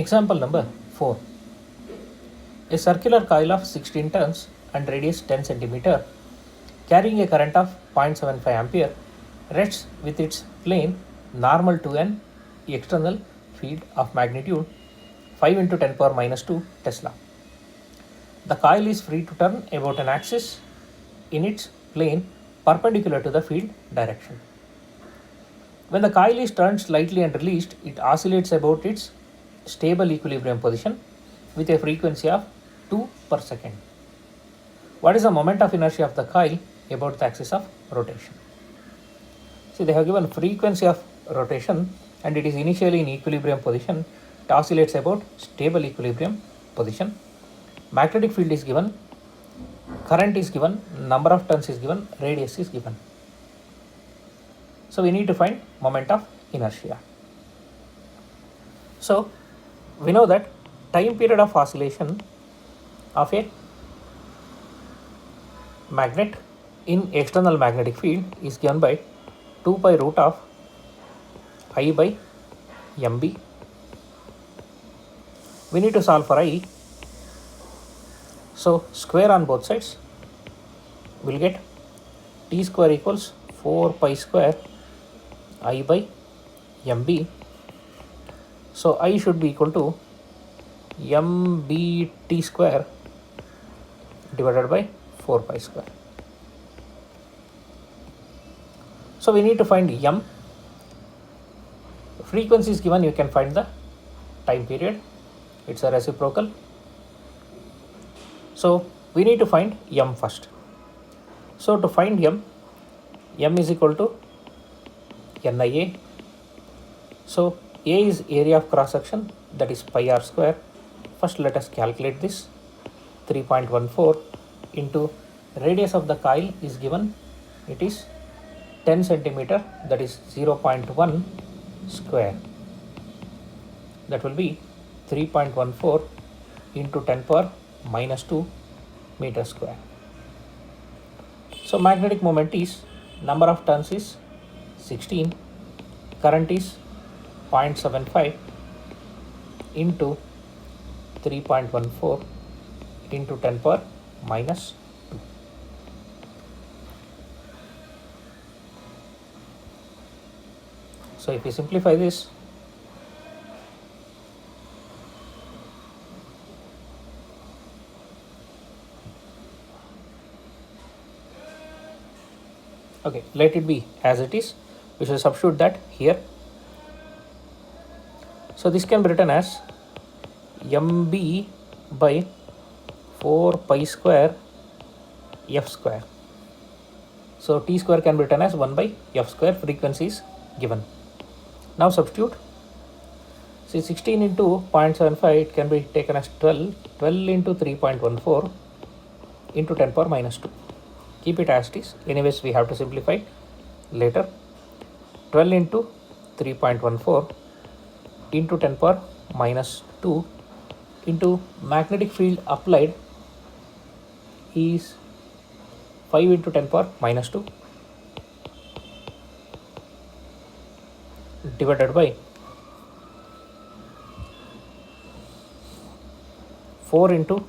Example number 4. A circular coil of 16 turns and radius 10 cm carrying a current of 0.75 ampere rests with its plane normal to an external field of magnitude 5 into 10 power minus 2 Tesla. The coil is free to turn about an axis in its plane perpendicular to the field direction. When the coil is turned slightly and released, it oscillates about its stable equilibrium position with a frequency of 2 per second. What is the moment of inertia of the coil about the axis of rotation? See, they have given frequency of rotation and it is initially in equilibrium position. It oscillates about stable equilibrium position. Magnetic field is given, current is given, number of turns is given, radius is given. So we need to find moment of inertia. So we know that time period of oscillation of a magnet in external magnetic field is given by 2 pi root of I by mb. We need to solve for I. So square on both sides, will get t square equals 4 pi square I by mb. So I should be equal to mbt square divided by 4 pi square. So we need to find m. Frequency is given, you can find the time period. It's a reciprocal. So we need to find m first. So to find m is equal to NIA. So A is area of cross section, that is pi r square. First let us calculate this. 3.14 into radius of the coil is given, it is 10 centimeter, that is 0.1 square. That will be 3.14 into 10 power minus 2 meter square. So magnetic moment is, number of turns is 16, current is 0.75 into 3.14 into 10 power minus 2. So if we simplify this, okay, let it be as it is. We shall substitute that here. So this can be written as mb by 4 pi square f square. So t square can be written as 1 by f square. Frequency is given. Now substitute. See, 16 into 0.75, it can be taken as 12. 12 into 3.14 into 10 power minus 2. Keep it as it is. Anyways, we have to simplify later. 12 into 3.14 into 10 power minus 2 into magnetic field applied is 5 into 10 power minus 2 divided by 4 into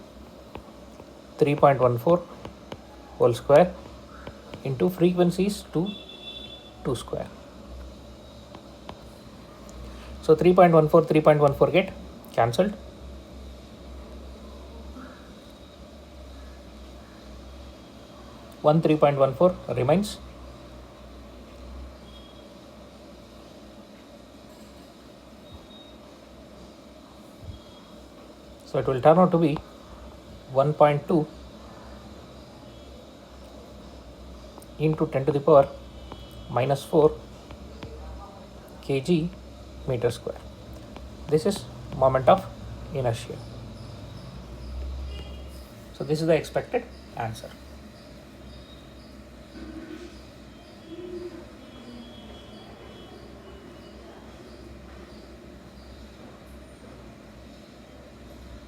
3.14 whole square into frequencies 2 square. So 3.14 get cancelled. One 3.14 remains. So it will turn out to be 1.2 into 10 to the power minus 4 kg meter square. This is moment of inertia. So this is the expected answer.